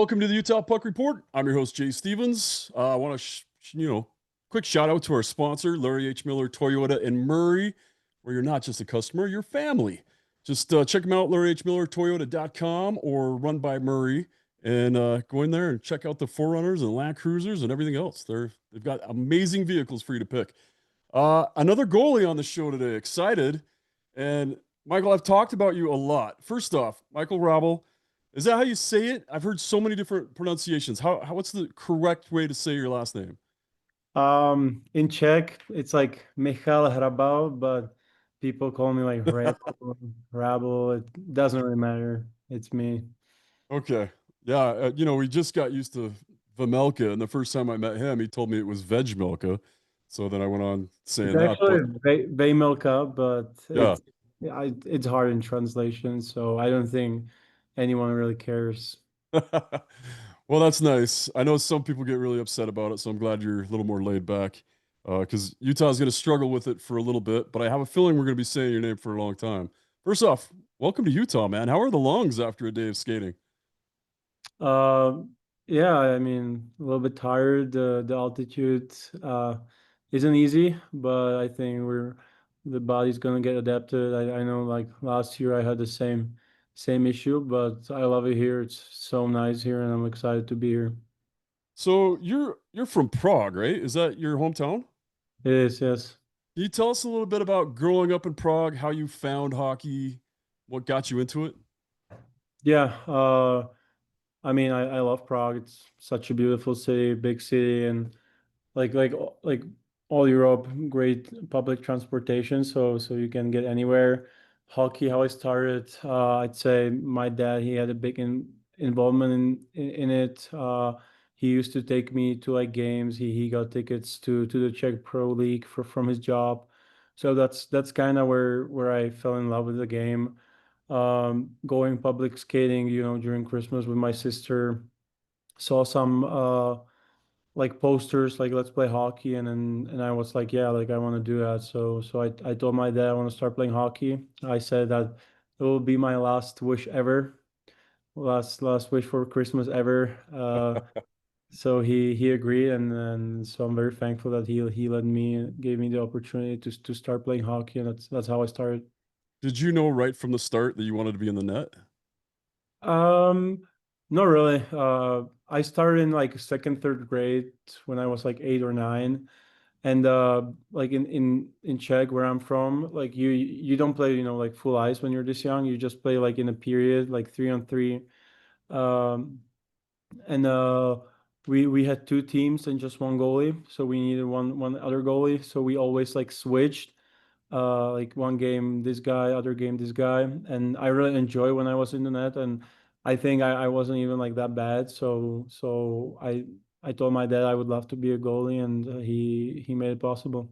welcome to the Utah Puck Report. I'm your host, Jay Stevens. I want to, quick shout out to our sponsor, Larry H. Miller Toyota in Murray, where you're not just a customer, you're family. Just check them out, LarryHMillerToyota.com, or run by Murray and go in there and check out the 4Runners and Land Cruisers and everything else. They've got amazing vehicles for you to pick. Another goalie on the show today. Excited. And Michael, I've talked about you a lot. First off, Michael Hrabal. Is that how you say it? I've heard so many different pronunciations. What's the correct way to say your last name? In Czech, it's like Michal Hrabal, but people call me like Hrabal. It doesn't really matter. It's me. Okay. Yeah, we just got used to Vamelka, and the first time I met him, he told me it was Veggie. So then I went on It's saying that, actually but Vejmelka, but yeah. it's hard in translation, so I don't think anyone really cares. Well, that's nice. I know some people get really upset about it, so I'm glad you're a little more laid back. Because Utah's going to struggle with it for a little bit, but I have a feeling we're going to be saying your name for a long time. First off, welcome to Utah, man. How are the lungs after a day of skating? Uh, yeah, I mean, a little bit tired. The altitude isn't easy, but I think the body's gonna get adapted. I know like last year I had the same issue, but I love it here. It's so nice here, and I'm excited to be here. So you're from Prague, right? Is that your hometown? It is, yes. Can you tell us a little bit about growing up in Prague, how you found hockey, what got you into it? Yeah, I mean, I love Prague. It's such a beautiful city, big city, and like all Europe, great public transportation, so you can get anywhere. Hockey, how I started, I'd say my dad, he had a big involvement in it. He used to take me to like games. He got tickets to the Czech Pro League from his job. So that's kind of where I fell in love with the game. Going public skating, during Christmas with my sister, saw some like posters like let's play hockey, and I was like, yeah, like I want to do that. So I told my dad I want to start playing hockey. I said that it will be my last wish ever, last wish for Christmas ever. So he agreed, and so I'm very thankful that he let me, gave me the opportunity to start playing hockey, and that's how I started. Did you know right from the start that you wanted to be in the net? Um, Not really. I started in like second, third grade when I was like 8 or 9. And like in Czech, where I'm from, like you don't play, like full ice when you're this young. You just play like in a period, like 3-on-3. Um, and we had two teams and just one goalie, so we needed one other goalie. So we always like switched, like one game this guy, other game this guy, and I really enjoy when I was in the net. And I think I wasn't even like that bad. So I told my dad I would love to be a goalie, and he made it possible.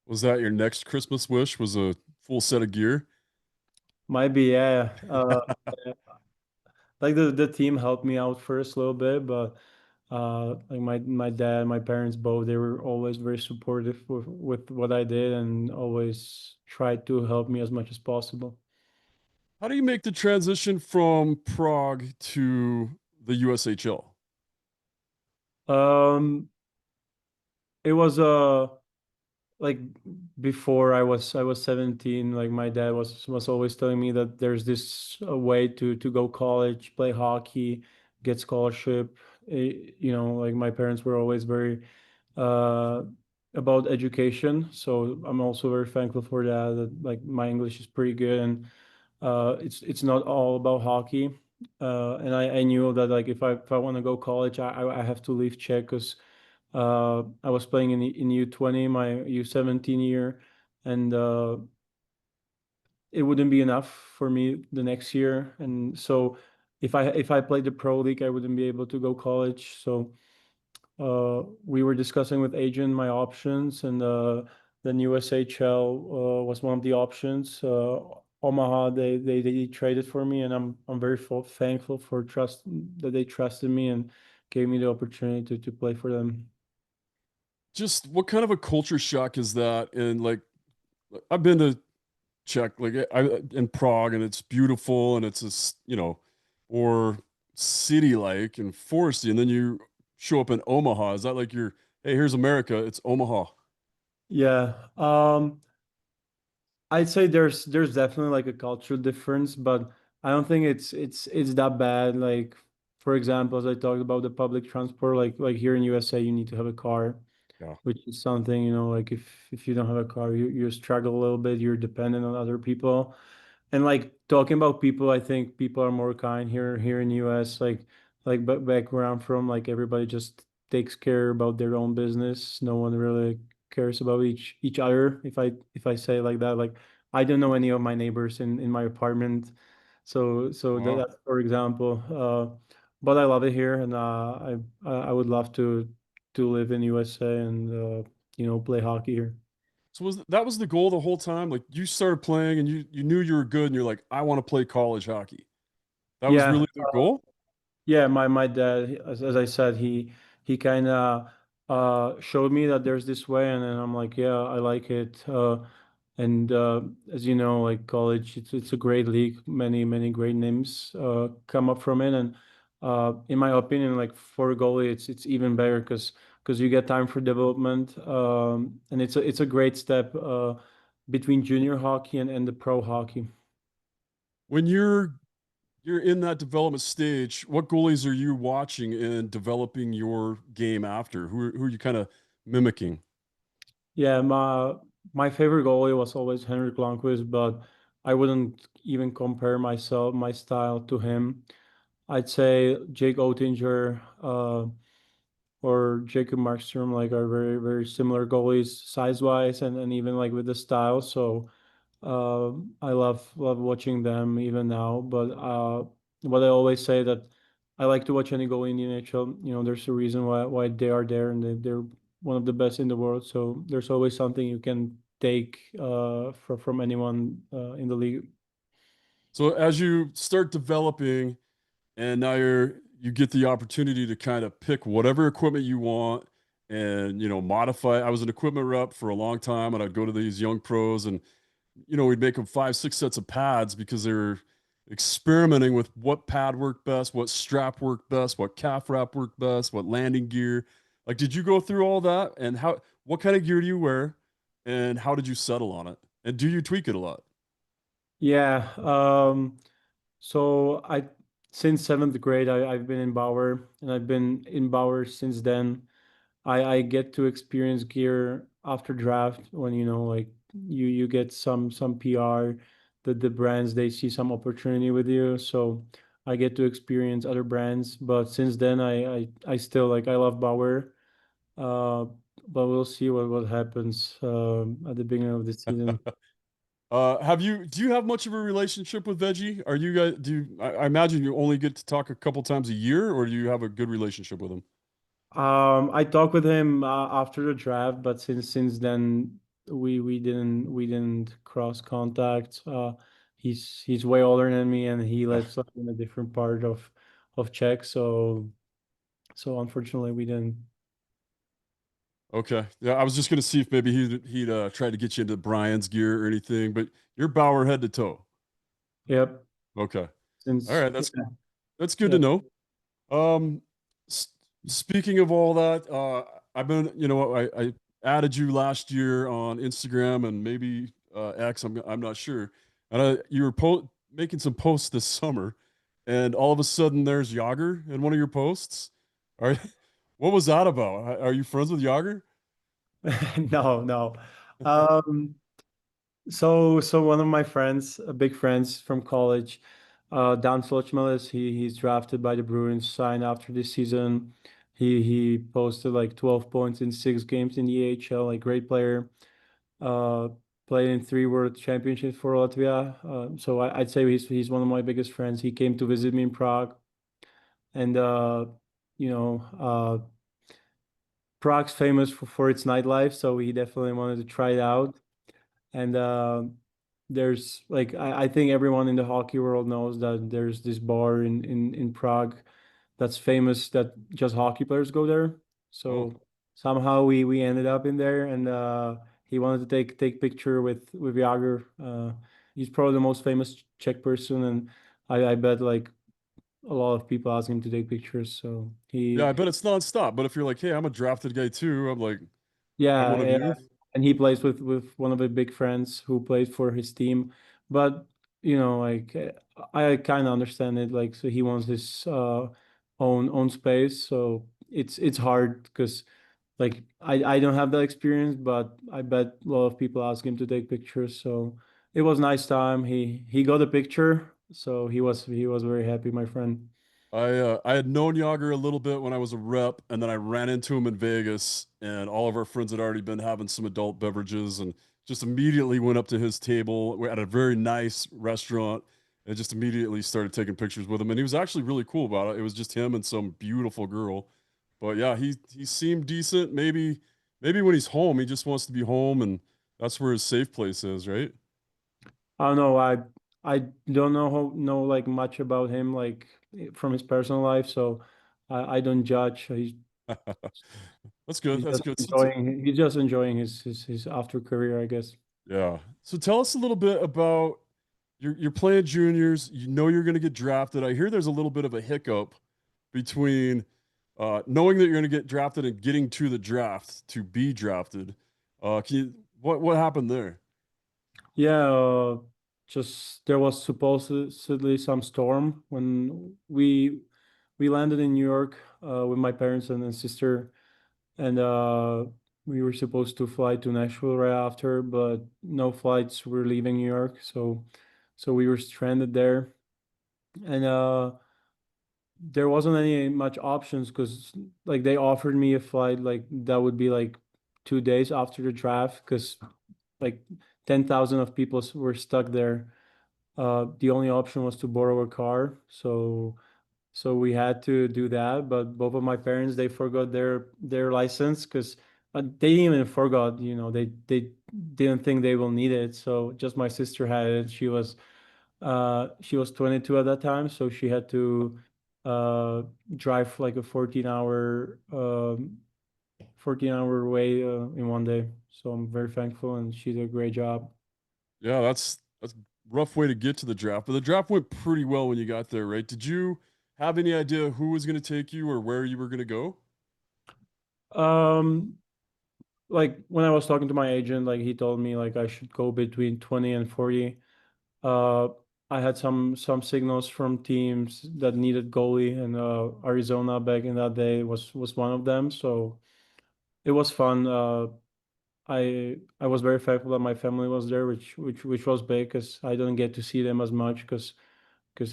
Was that your next Christmas wish? Was a full set of gear? Might be, yeah. Like the team helped me out first a little bit, but like my dad, my parents both, they were always very supportive with what I did, and always tried to help me as much as possible. How do you make the transition from Prague to the USHL? Um, it was like before I was 17, like my dad was always telling me that there's this way to go college, play hockey, get scholarship. Like my parents were always very uh about education, so I'm also very thankful for that like my English is pretty good, and it's not all about hockey. And I knew that like if I want to go college, I have to leave Czech, because I was playing in U20, my U17 year, and it wouldn't be enough for me the next year. And so if I played the pro league, I wouldn't be able to go college. So we were discussing with agent my options, and then USHL was one of the options. Omaha, they traded for me, and I'm very thankful for trust that they trusted me and gave me the opportunity to play for them. Just what kind of a culture shock is that? And like, I've been to Czech, like I in Prague, and it's beautiful, and it's just, or city like and foresty, and then you show up in Omaha. Is that like your, hey, here's America, it's Omaha? Yeah. I'd say there's definitely like a cultural difference, but I don't think it's that bad. Like for example, as I talked about the public transport, like here in USA, you need to have a car, Yeah. which is something, like if you don't have a car, you struggle a little bit. You're dependent on other people. And like talking about people, I think people are more kind here in the US. Like back where I'm from, like everybody just takes care about their own business. No one really cares about each other. If I say it like that, like I don't know any of my neighbors in my apartment. So Wow. that's for example. But I love it here, and I would love to live in USA and play hockey here. So that was the goal the whole time? Like you started playing and you knew you were good and you're like, I want to play college hockey. That was Yeah. really the goal? Yeah, my dad, as I said, he kind of showed me that there's this way, and then I'm like, yeah, I like it. And as you know, like college, it's a great league. Many great names come up from it, and in my opinion, like for a goalie, it's even better because you get time for development, and it's a great step between junior hockey and the pro hockey. When you're in that development stage, what goalies are you watching and developing your game after? Who are you kind of mimicking? Yeah, my favorite goalie was always Henrik Lundqvist, but I wouldn't even compare my style to him. I'd say Jake Oettinger or Jacob Markstrom like are very similar goalies size wise and even like with the style. So I love watching them even now. But what I always say that I like to watch any goalie in the NHL. There's a reason why they are there, and they're one of the best in the world. So there's always something you can take from anyone in the league. So as you start developing and now you get the opportunity to kind of pick whatever equipment you want and modify. I was an equipment rep for a long time and I'd go to these young pros and we'd make them 5 6 sets of pads because they're experimenting with what pad worked best, what strap worked best, what calf wrap worked best, what landing gear. Like, did you go through all that? And what kind of gear do you wear and how did you settle on it, and do you tweak it a lot? Yeah. So since seventh grade, I've been in Bauer, and I've been in Bauer since then. I get to experience gear after draft when like you get some PR that the brands they see some opportunity with you. So I get to experience other brands. But since then I still like I love Bauer. Uh, but we'll see what happens at the beginning of the season. Do you have much of a relationship with Veggie? Are you guys, I imagine you only get to talk a couple times a year, or do you have a good relationship with him? I talked with him after the draft, but since then we didn't cross contact. He's way older than me, and he lives like in a different part of Czech. So unfortunately, we didn't. Okay. Yeah, I was just gonna see if maybe he'd try to get you into Brian's gear or anything, but you're Bauer head to toe. Yep. Okay. All Since right, yeah, that's good to yeah. know. Um, s- Speaking of all that, I've been, I added you last year on Instagram and maybe X. I'm not sure. And you were making some posts this summer, and all of a sudden there's Jogger in one of your posts. Are what was that about? Are you friends with Jogger? No, no. Um, so one of my friends, big friends from college, Dan Flochmelis, he's drafted by the Bruins, signed after this season. He posted like 12 points in 6 games in the AHL, like great player. Uh, Played in 3 World Championships for Latvia. So I'd say he's one of my biggest friends. He came to visit me in Prague, and you know, uh, Prague's famous for its nightlife, so he definitely wanted to try it out. And there's like I think everyone in the hockey world knows that there's this bar in Prague that's famous that just hockey players go there. Oh, So somehow we ended up in there, and he wanted to take picture with Jagr. He's probably the most famous Czech person, and I bet like a lot of people ask him to take pictures. So Yeah, I he, bet it's nonstop. But if you're like, hey, I'm a drafted guy too, I'm like, I'm one yeah, of yeah, you. and he plays with one of the big friends who plays for his team. But like I kind of understand it. Like, so he wants his own space. So it's hard because like I don't have that experience, but I bet a lot of people ask him to take pictures. So it was nice time. He got a picture, so he was very happy, my friend. I had known Jogger a little bit when I was a rep, and then I ran into him in Vegas, and all of our friends had already been having some adult beverages, and just immediately went up to his table. We're at a very nice restaurant, and just immediately started taking pictures with him. And he was actually really cool about it. It was just him and some beautiful girl. But yeah, he seemed decent. Maybe when he's home, he just wants to be home, and that's where his safe place is, right? I don't know. I don't know like much about him like from his personal life, so I don't judge. That's good. He's That's just good. enjoying his after career, I guess. Yeah. So tell us a little bit about you're playing juniors. You know you're going to get drafted. I hear there's a little bit of a hiccup between knowing that you're going to get drafted and getting to the draft to be drafted. What happened there? Yeah, just there was supposedly some storm when we landed in New York with my parents and then sister, and we were supposed to fly to Nashville right after, but no flights were leaving New York, so we were stranded there, and there wasn't any much options because like they offered me a flight like that would be like 2 days after the draft because like 10,000 of people were stuck there. The only option was to borrow a car, so we had to do that. But both of my parents they forgot their license because they didn't even forgot. They didn't think they will need it. So just my sister had it. She was 22 at that time, so she had to uh, drive like a 14-hour way in one day. So I'm very thankful, and she did a great job. Yeah, that's a rough way to get to the draft, but the draft went pretty well when you got there, right? Did you have any idea who was going to take you or where you were going to go? Um, like when I was talking to my agent, like he told me like I should go between 20 and 40. Uh, I had some signals from teams that needed goalie, and Arizona back in that day was one of them. So it was fun. I was very thankful that my family was there, which was big because I didn't get to see them as much because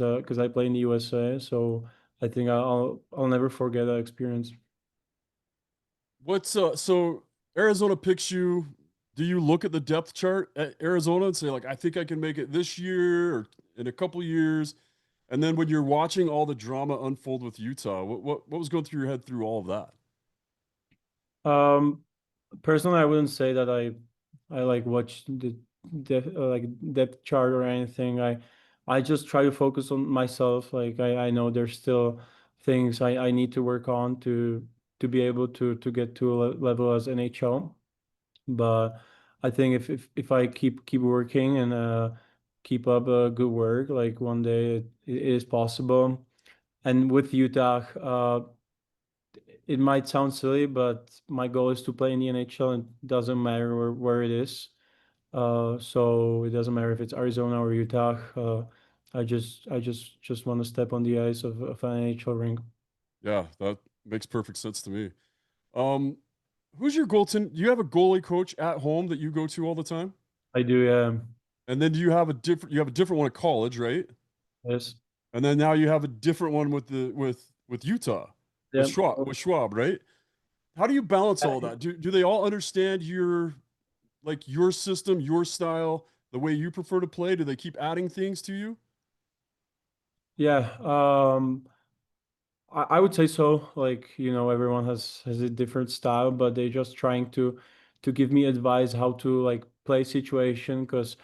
I play in the USA. So I think I'll never forget that experience. What's so Arizona picks you. Do you look at the depth chart at Arizona and say like I think I can make it this year or in a couple years? And then when you're watching all the drama unfold with Utah, what was going through your head through all of that? Um, Personally, I wouldn't say that I like watch the like depth chart or anything. I just try to focus on myself. Like I know there's still things I need to work on to be able to get to a level as NHL. But I think if I keep working and keep up good work, like one day it is possible. And with Utah, it might sound silly, but my goal is to play in the NHL, and it doesn't matter where it is. So it doesn't matter if it's Arizona or Utah. I just want to step on the ice of an NHL rink. Yeah, that makes perfect sense to me. Um, who's your goaltender? Do you have a goalie coach at home that you go to all the time? I do, yeah. And then do you have a different one at college, right? Yes. And then now you have a different one with with Utah, Yeah. With Schwab, right? How do you balance all that? Do they all understand your system, your style, the way you prefer to play? Do they keep adding things to you? Yeah. I would say so. Like, everyone has a different style, but they're just trying to give me advice how to like play situation because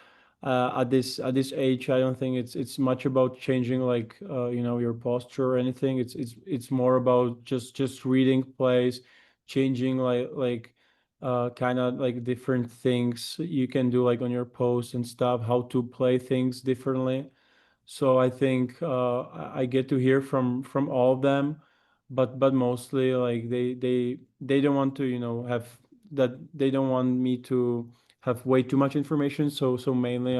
at this age, I don't think it's much about changing like your posture or anything. It's more about just reading plays, changing like kind of like different things you can do like on your post and stuff, how to play things differently. So I think I get to hear from all of them, but mostly like they don't want to, have that they don't want me to have way too much information. So mainly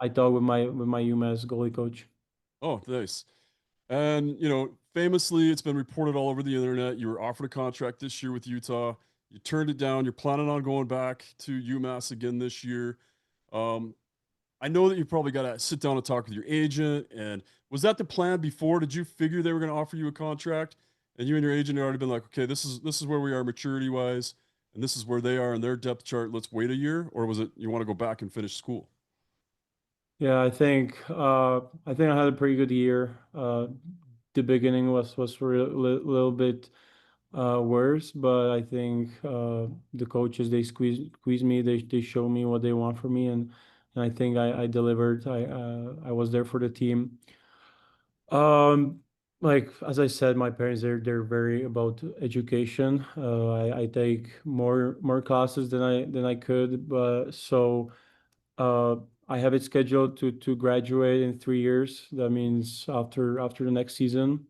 I talk with my UMass goalie coach. Oh, nice. And, famously, it's been reported all over the internet. You were offered a contract this year with Utah. You turned it down. You're planning on going back to UMass again this year. Um, I know that you probably got to sit down and talk with your agent. And was that the plan before? Did you figure they were going to offer you a contract, and you and your agent had already been like, okay, this is where we are maturity wise, and this is where they are in their depth chart. Let's wait a year, or was it you want to go back and finish school? Yeah, I think I had a pretty good year. The beginning was little bit worse, but I think the coaches they squeeze me. They show me what they want from me, and I think I delivered. I was there for the team. Um, like as I said, my parents they're very about education. I take more classes than I could, but so. Uh, I have it scheduled to graduate in 3 years. That means after the next season.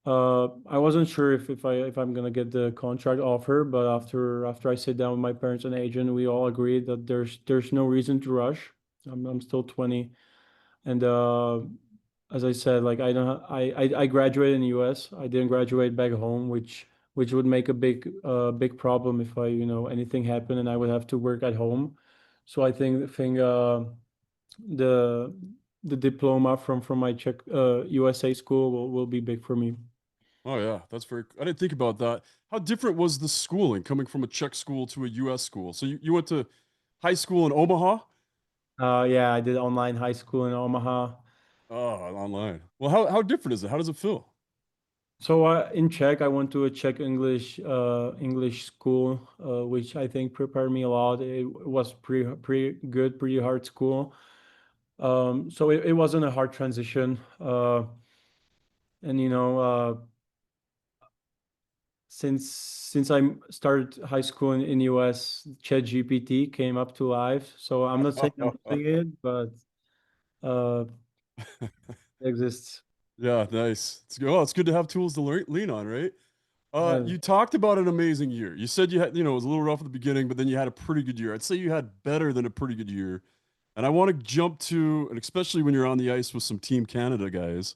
I wasn't sure if I'm gonna get the contract offer, but after I sit down with my parents and agent, we all agreed that there's no reason to rush. I'm still 20, and as I said, like I graduated in the U.S. I didn't graduate back home, which would make a big problem if I anything happened and I would have to work at home. So I think the the diploma from my Czech USA school will be big for me. Oh yeah, that's very. I didn't think about that. How different was the schooling coming from a Czech school to a U.S. school? So you went to high school in Omaha? Yeah, I did online high school in Omaha. Oh, online. Well, how different is it? How does it feel? So in Czech, I went to a Czech English school, which I think prepared me a lot. It was pretty good, pretty hard school. So it wasn't a hard transition. And since I started high school in US, ChatGPT came up to life. So I'm not saying I'm using it, but uh, it exists. Yeah, nice. It's good. Oh, it's good to have tools to lean on, right? Yeah. You talked about an amazing year. You said you had, it was a little rough at the beginning, but then you had a pretty good year. I'd say you had better than a pretty good year. And I want to jump to, and especially when you're on the ice with some Team Canada guys,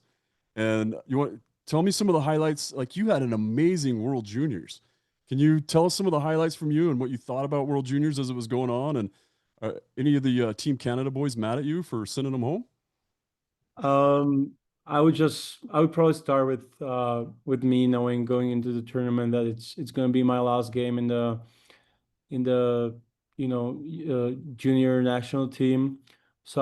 and you want tell me some of the highlights. Like you had an amazing World Juniors. Can you tell us some of the highlights from you and what you thought about World Juniors as it was going on? And any of the Team Canada boys mad at you for sending them home? Um, I would probably start with me knowing going into the tournament that it's going to be my last game in the junior national team. So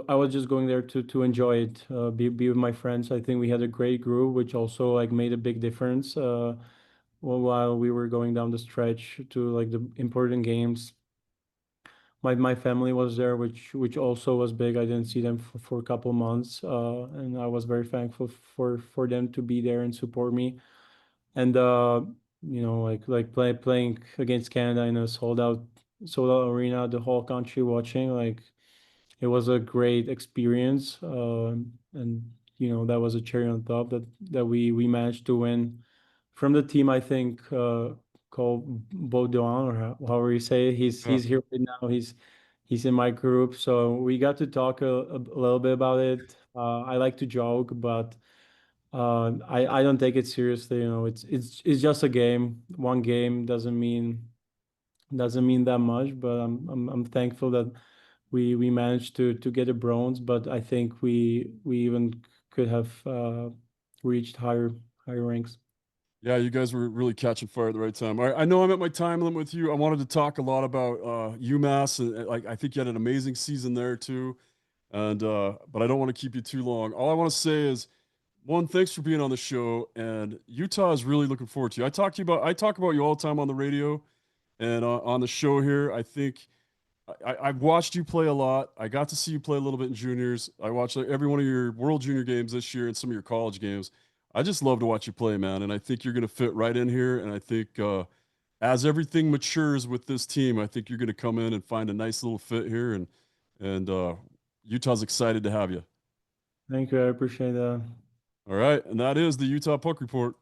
I was just going there to enjoy it, be with my friends. I think we had a great group, which also like made a big difference. While we were going down the stretch to like the important games, my family was there, which also was big. I didn't see them for a couple months, and I was very thankful for them to be there and support me. And like playing against Canada in a sold out arena, the whole country watching, like it was a great experience. And that was a cherry on top that we managed to win from the team. I think called Baudouin, or however you say it. Yeah. He's here right now. He's in my group, so we got to talk a little bit about it. I like to joke, but I don't take it seriously. It's just a game. One game doesn't mean that much, but I'm thankful that we managed to get a bronze. But I think we even could have reached higher ranks. Yeah, you guys were really catching fire at the right time. I know I'm at my time limit with you. I wanted to talk a lot about UMass, and like I think you had an amazing season there too. And but I don't want to keep you too long. All I want to say is one, thanks for being on the show. And Utah is really looking forward to you. I talk about you all the time on the radio and on the show here. I think I've watched you play a lot. I got to see you play a little bit in juniors. I watched like, every one of your World Junior games this year and some of your college games. I just love to watch you play, man. And I think you're going to fit right in here. And I think as everything matures with this team, I think you're going to come in and find a nice little fit here. And Utah's excited to have you. Thank you. I appreciate that. All right, and that is the Utah Puck Report.